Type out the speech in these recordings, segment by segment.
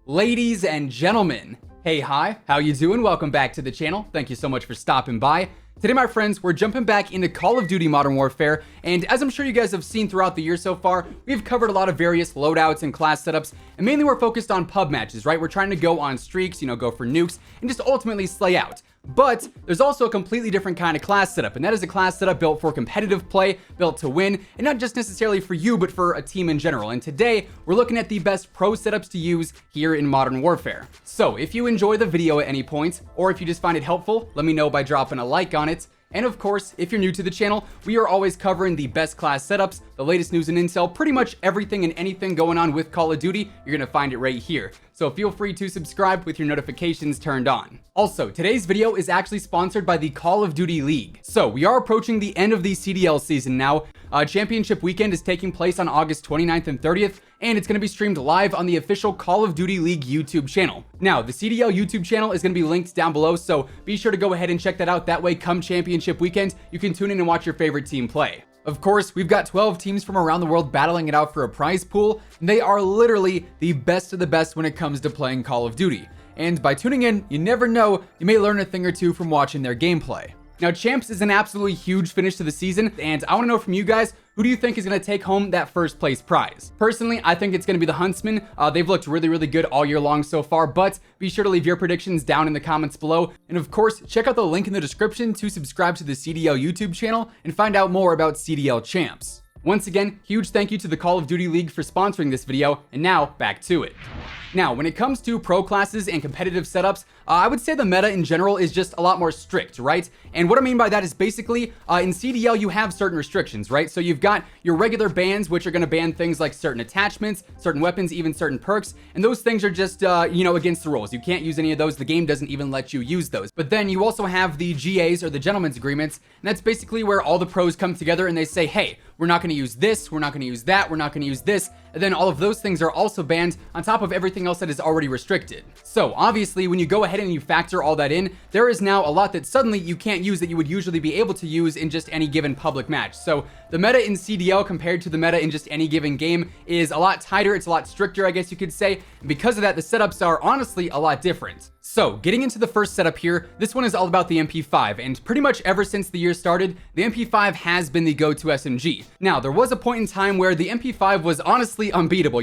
Ladies and gentlemen, hey, hi, how you doing? Welcome back to the channel. Thank you so much for stopping by. Today, my friends, we're jumping back into Call of Duty Modern Warfare, and as I'm sure you guys have seen throughout the year so far, we've covered a lot of various loadouts and class setups, and mainly we're focused on pub matches, right? We're trying to go on streaks, go for nukes, and just ultimately slay out. But there's also a completely different kind of class setup, and that is a class setup built for competitive play, built to win, and not just necessarily for you, but for a team in general. And today, we're looking at the best pro setups to use here in Modern Warfare. So if you enjoy the video at any point, or if you just find it helpful, let me know by dropping a like on it. And of course, if you're new to the channel, we are always covering the best class setups, the latest news and intel, pretty much everything and anything going on with Call of Duty, you're gonna find it right here. So feel free to subscribe with your notifications turned on. Also, today's video is actually sponsored by the Call of Duty League. So we are approaching the end of the CDL season now. Championship weekend is taking place on August 29th and 30th, and it's going to be streamed live on the official Call of Duty League YouTube channel. Now, the CDL YouTube channel is going to be linked down below, so be sure to go ahead and check that out. That way, come championship weekend, you can tune in and watch your favorite team play. Of course, we've got 12 teams from around the world battling it out for a prize pool, and they are literally the best of the best when it comes to playing Call of Duty. And by tuning in, you never know, you may learn a thing or two from watching their gameplay. Now, Champs is an absolutely huge finish to the season, and I want to know from you guys, who do you think is going to take home that first place prize? Personally, I think it's going to be the Huntsmen. They've looked really good all year long so far, but be sure to leave your predictions down in the comments below. And of course, check out the link in the description to subscribe to the CDL YouTube channel and find out more about CDL Champs. Once again, huge thank you to the Call of Duty League for sponsoring this video, and now back to it. Now, when it comes to pro classes and competitive setups, I would say the meta in general is just a lot more strict, right? And what I mean by that is basically, in CDL, you have certain restrictions, right? So you've got your regular bans, which are going to ban things like certain attachments, certain weapons, even certain perks, and those things are just, against the rules. You can't use any of those. The game doesn't even let you use those. But then you also have the GAs, or the Gentlemen's Agreements, and that's basically where all the pros come together and they say, hey, we're not going to use this, we're not going to use that, we're not going to use this, and then all of those things are also banned on top of everything else that is already restricted. So obviously, when you go ahead and you factor all that in, there is now a lot that suddenly you can't use that you would usually be able to use in just any given public match. So the meta in CDL compared to the meta in just any given game is a lot tighter, it's a lot stricter, I guess you could say, and because of that, the setups are honestly a lot different. So, getting into the first setup here, this one is all about the Mp5, and pretty much ever since the year started, the Mp5 has been the go-to SMG. Now, there was a point in time where the Mp5 was honestly unbeatable,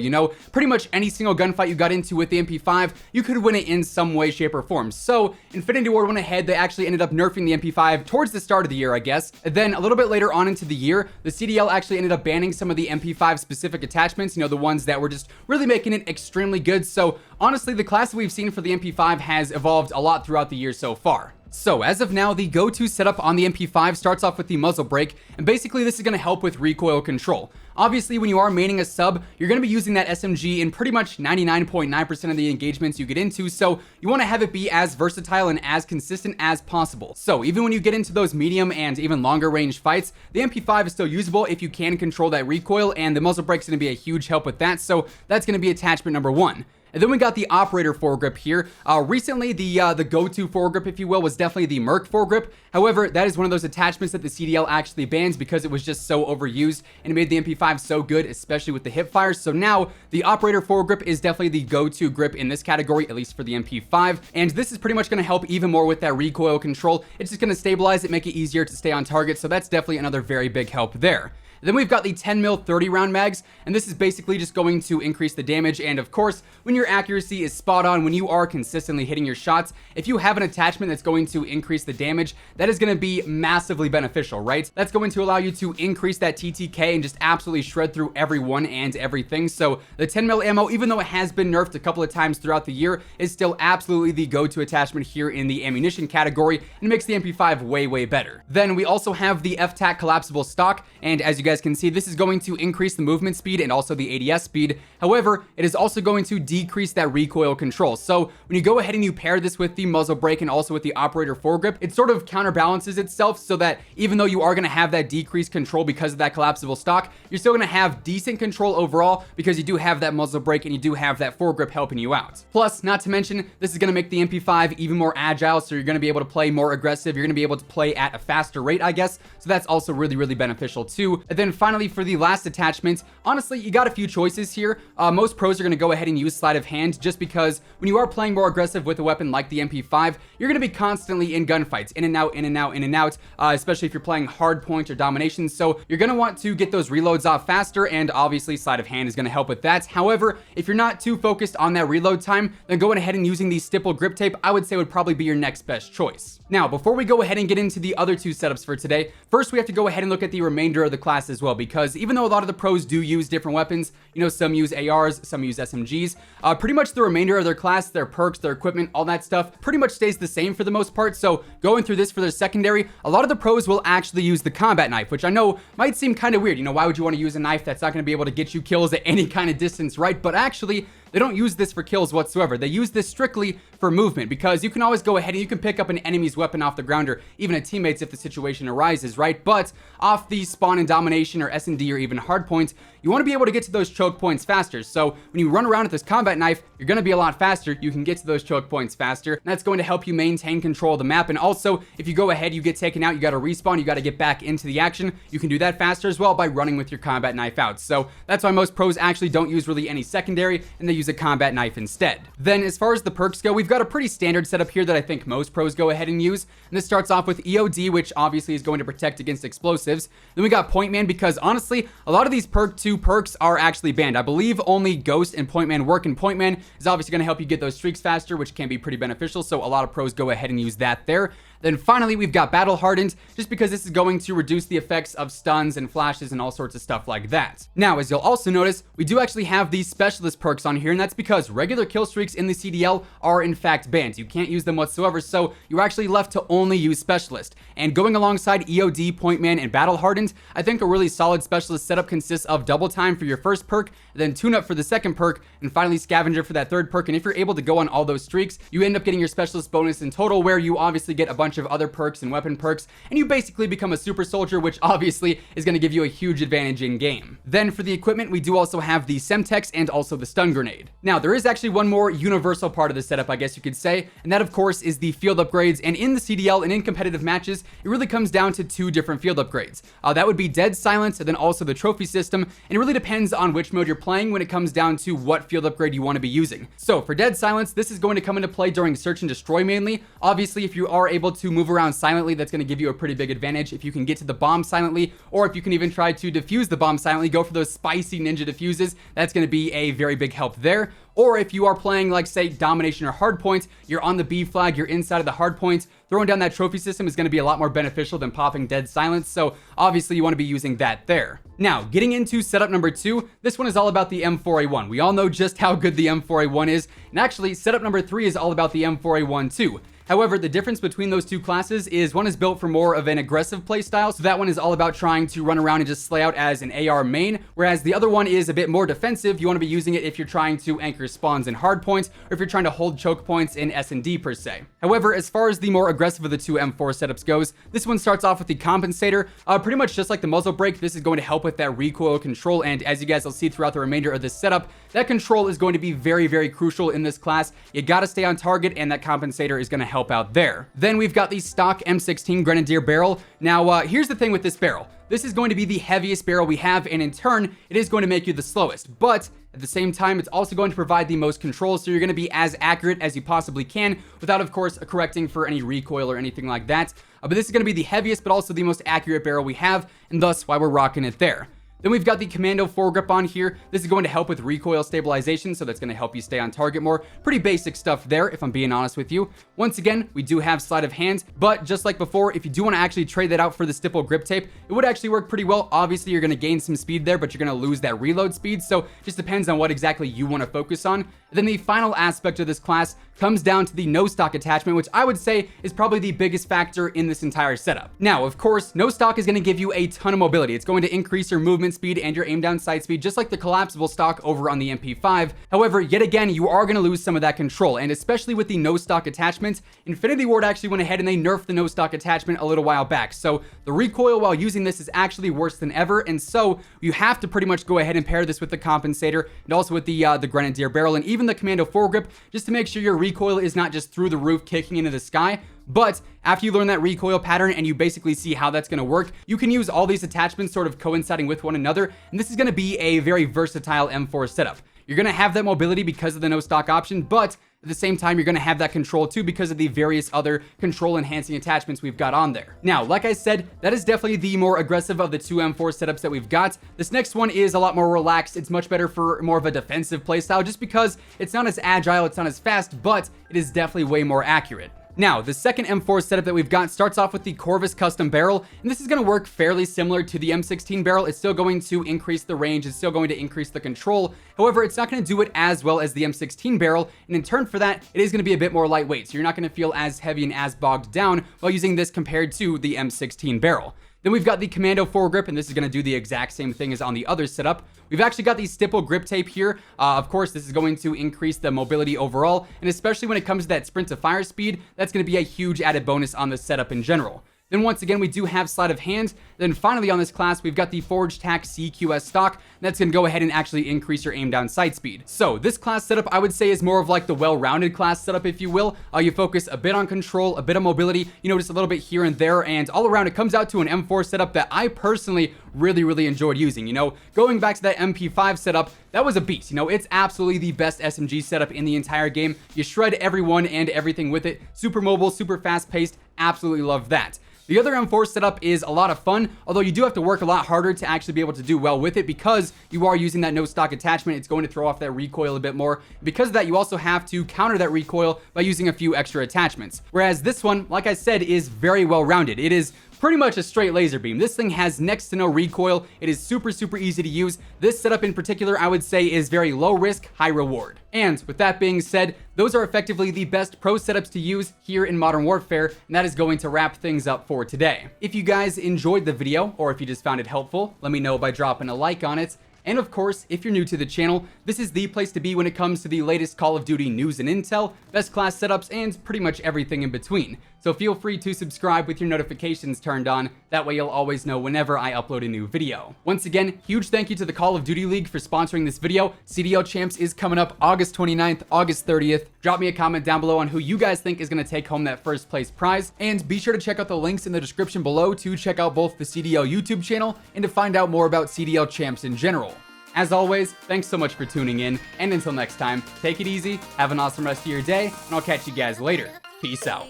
pretty much any single gunfight you got into with the Mp5, you could win it in some way, shape, or form. So, Infinity Ward went ahead, they actually ended up nerfing the Mp5 towards the start of the year, I guess. And then, a little bit later on into the year, the CDL actually ended up banning some of the Mp5 specific attachments, the ones that were just really making it extremely good. So, honestly, the class that we've seen for the Mp5 has evolved a lot throughout the year so far. So as of now, the go-to setup on the Mp5 starts off with the muzzle brake, and basically this is going to help with recoil control. Obviously, when you are maining a sub, you're going to be using that SMG in pretty much 99.9% of the engagements you get into, so you want to have it be as versatile and as consistent as possible. So even when you get into those medium and even longer range fights, the Mp5 is still usable if you can control that recoil, and the muzzle brake is going to be a huge help with that, so that's going to be attachment number one. And then we got the operator foregrip here. Recently, the go-to foregrip, if you will, was definitely the Merc foregrip. However, that is one of those attachments that the CDL actually bans because it was just so overused and it made the Mp5 so good, especially with the hip fires. So now, the operator foregrip is definitely the go-to grip in this category, at least for the Mp5. And this is pretty much going to help even more with that recoil control. It's just going to stabilize it, make it easier to stay on target. So that's definitely another very big help there. Then we've got the 10 mil 30 round mags, and this is basically just going to increase the damage. And of course, when your accuracy is spot on, when you are consistently hitting your shots, if you have an attachment that's going to increase the damage, that is going to be massively beneficial, right? That's going to allow you to increase that TTK and just absolutely shred through everyone and everything. So the 10 mil ammo, even though it has been nerfed a couple of times throughout the year, is still absolutely the go-to attachment here in the ammunition category, and makes the Mp5 way better. Then we also have the FTAC collapsible stock, and as you guys can see, this is going to increase the movement speed and also the ADS speed. However, it is also going to decrease that recoil control. So when you go ahead and you pair this with the muzzle brake and also with the operator foregrip, it sort of counterbalances itself so that even though you are going to have that decreased control because of that collapsible stock, you're still going to have decent control overall because you do have that muzzle brake and you do have that foregrip helping you out. Plus, not to mention, this is going to make the Mp5 even more agile, so you're going to be able to play more aggressive, you're going to be able to play at a faster rate, I guess, so that's also really beneficial too. And And then finally, for the last attachment, honestly, you got a few choices here. Most pros are going to go ahead and use sleight of hand just because when you are playing more aggressive with a weapon like the MP5, you're going to be constantly in gunfights, in and out, in and out, in and out, especially if you're playing hard point or domination. So you're going to want to get those reloads off faster, and obviously sleight of hand is going to help with that. However, if you're not too focused on that reload time, then going ahead and using the stipple grip tape, I would say would probably be your next best choice. Now, before we go ahead and get into the other two setups for today, first we have to go ahead and look at the remainder of the class as well, because even though a lot of the pros do use different weapons, you know, some use ARs, some use SMGs, pretty much the remainder of their class, their perks, their equipment, all that stuff pretty much stays the same for the most part. So going through this for their secondary, a lot of the pros will actually use the combat knife, which I know might seem kind of weird. You know, why would you want to use a knife that's not going to be able to get you kills at any kind of distance, right? But actually, they don't use this for kills whatsoever. They use this strictly for movement, because you can always go ahead and you can pick up an enemy's weapon off the ground, or even a teammate's if the situation arises, right? But off the spawn and domination or S&D or even hard points, you want to be able to get to those choke points faster. So when you run around with this combat knife, you're going to be a lot faster. You can get to those choke points faster, and that's going to help you maintain control of the map. And also, if you go ahead, you get taken out, you got to respawn, you got to get back into the action. You can do that faster as well by running with your combat knife out. So that's why most pros actually don't use really any secondary, and they use a combat knife instead. Then as far as the perks go, we've got a pretty standard setup here that I think most pros go ahead and use. And this starts off with EOD, which obviously is going to protect against explosives. Then we got Point Man, because honestly, a lot of these perk 2 perks are actually banned. I believe only Ghost and Point Man work, and Point Man is obviously going to help you get those streaks faster, which can be pretty beneficial. So a lot of pros go ahead and use that there. Then finally, we've got Battle Hardened, just because this is going to reduce the effects of stuns and flashes and all sorts of stuff like that. Now, as you'll also notice, we do actually have these Specialist perks on here, and that's because regular kill streaks in the CDL are in fact banned. You can't use them whatsoever, so you're actually left to only use Specialist. And going alongside EOD, Point Man, and Battle Hardened, I think a really solid Specialist setup consists of Double Time for your first perk, then Tune Up for the second perk, and finally Scavenger for that third perk. And if you're able to go on all those streaks, you end up getting your Specialist bonus in total, where you obviously get a bunch of other perks and weapon perks, and you basically become a super soldier, which obviously is going to give you a huge advantage in game. Then for the equipment, we do also have the Semtex and also the Stun Grenade. Now, there is actually one more universal part of the setup, I guess you could say, and that of course is the field upgrades. And in the CDL and in competitive matches, it really comes down to 2 different field upgrades. That would be Dead Silence, and then also the trophy system, and it really depends on which mode you're playing when it comes down to what field upgrade you want to be using. So for Dead Silence, this is going to come into play during Search and Destroy mainly. Obviously, if you are able to move around silently, that's going to give you a pretty big advantage. If you can get to the bomb silently, or if you can even try to defuse the bomb silently, go for those spicy ninja defuses, that's going to be a very big help there. Or if you are playing, like, say, domination or hard points, you're on the B flag, you're inside of the hard points, throwing down that trophy system is going to be a lot more beneficial than popping Dead Silence, so obviously you want to be using that there. Now, getting into setup number 2, this one is all about the M4A1. We all know just how good the M4A1 is, and actually, setup number 3 is all about the M4A1 too. However, the difference between those two classes is one is built for more of an aggressive playstyle, so that one is all about trying to run around and just slay out as an AR main, whereas the other one is a bit more defensive. You want to be using it if you're trying to anchor spawns in hard points, or if you're trying to hold choke points in S&D per se. However, as far as the more aggressive of the two M4 setups goes, this one starts off with the compensator. Pretty much just like the muzzle brake, this is going to help with that recoil control, and as you guys will see throughout the remainder of this setup, that control is going to be very, very crucial in this class. You gotta stay on target, and that compensator is going to help out there. Then we've got the stock M16 Grenadier barrel. Now, here's the thing with this barrel. This is going to be the heaviest barrel we have, and in turn, it is going to make you the slowest. But at the same time, it's also going to provide the most control, so you're going to be as accurate as you possibly can, without, of course, correcting for any recoil or anything like that. But this is going to be the heaviest, but also the most accurate barrel we have, and thus why we're rocking it there. Then we've got the Commando foregrip on here. This is going to help with recoil stabilization, so that's going to help you stay on target more. Pretty basic stuff there, if I'm being honest with you. Once again, we do have sleight of hand, but just like before, if you do want to actually trade that out for the stipple grip tape, it would actually work pretty well. Obviously, you're going to gain some speed there, but you're going to lose that reload speed, so it just depends on what exactly you want to focus on. And then the final aspect of this class comes down to the no stock attachment, which I would say is probably the biggest factor in this entire setup. Now, of course, no stock is going to give you a ton of mobility. It's going to increase your movement speed and your aim down sight speed, just like the collapsible stock over on the MP5. However, yet again, you are going to lose some of that control, and especially with the no stock attachment, Infinity Ward actually went ahead and they nerfed the no stock attachment a little while back. So the recoil while using this is actually worse than ever, and so you have to pretty much go ahead and pair this with the compensator and also with the Grenadier barrel and even the Commando foregrip, just to make sure your recoil is not just through the roof kicking into the sky. But after you learn that recoil pattern and you basically see how that's going to work, you can use all these attachments sort of coinciding with one another, and this is going to be a very versatile M4 setup. You're going to have that mobility because of the no stock option, but at the same time, you're going to have that control too because of the various other control enhancing attachments we've got on there. Now, like I said, that is definitely the more aggressive of the two M4 setups that we've got. This next one is a lot more relaxed. It's much better for more of a defensive playstyle just because it's not as agile, it's not as fast, but it is definitely way more accurate. Now, the second M4 setup that we've got starts off with the Corvus custom barrel, and this is going to work fairly similar to the M16 barrel. It's still going to increase the range, it's still going to increase the control. However, it's not going to do it as well as the M16 barrel, and in turn for that, it is going to be a bit more lightweight, so you're not going to feel as heavy and as bogged down while using this compared to the M16 barrel. Then we've got the Commando foregrip, and this is going to do the exact same thing as on the other setup. We've actually got the stipple grip tape here. Of course, this is going to increase the mobility overall, and especially when it comes to that sprint to fire speed, that's going to be a huge added bonus on the setup in general. Then once again, we do have sleight of hand. Then finally on this class, we've got the Forged Tack CQS stock. That's going to go ahead and actually increase your aim down sight speed. So this class setup, I would say, is more of like the well-rounded class setup, if you will. You focus a bit on control, a bit of mobility, just a little bit here and there, and all around it comes out to an M4 setup that I personally really enjoyed using. Going back to that Mp5 setup, that was a beast. It's absolutely the best SMG setup in the entire game. You shred everyone and everything with it. Super mobile, super fast-paced. Absolutely love that. The other M4 setup is a lot of fun, although you do have to work a lot harder to actually be able to do well with it because you are using that no stock attachment. It's going to throw off that recoil a bit more. Because of that, you also have to counter that recoil by using a few extra attachments. Whereas this one, like I said, is very well rounded. It is pretty much a straight laser beam. This thing has next to no recoil. It is super easy to use. This setup in particular, I would say, is very low risk, high reward. And with that being said, those are effectively the best pro setups to use here in Modern Warfare, and that is going to wrap things up for today. If you guys enjoyed the video, or if you just found it helpful, let me know by dropping a like on it. And of course, if you're new to the channel, this is the place to be when it comes to the latest Call of Duty news and intel, best class setups, and pretty much everything in between. So feel free to subscribe with your notifications turned on, that way you'll always know whenever I upload a new video. Once again, huge thank you to the Call of Duty League for sponsoring this video. CDL Champs is coming up August 29th, August 30th. Drop me a comment down below on who you guys think is going to take home that first place prize, and be sure to check out the links in the description below to check out both the CDL YouTube channel and to find out more about CDL Champs in general. As always, thanks so much for tuning in, and until next time, take it easy, have an awesome rest of your day, and I'll catch you guys later. Peace out.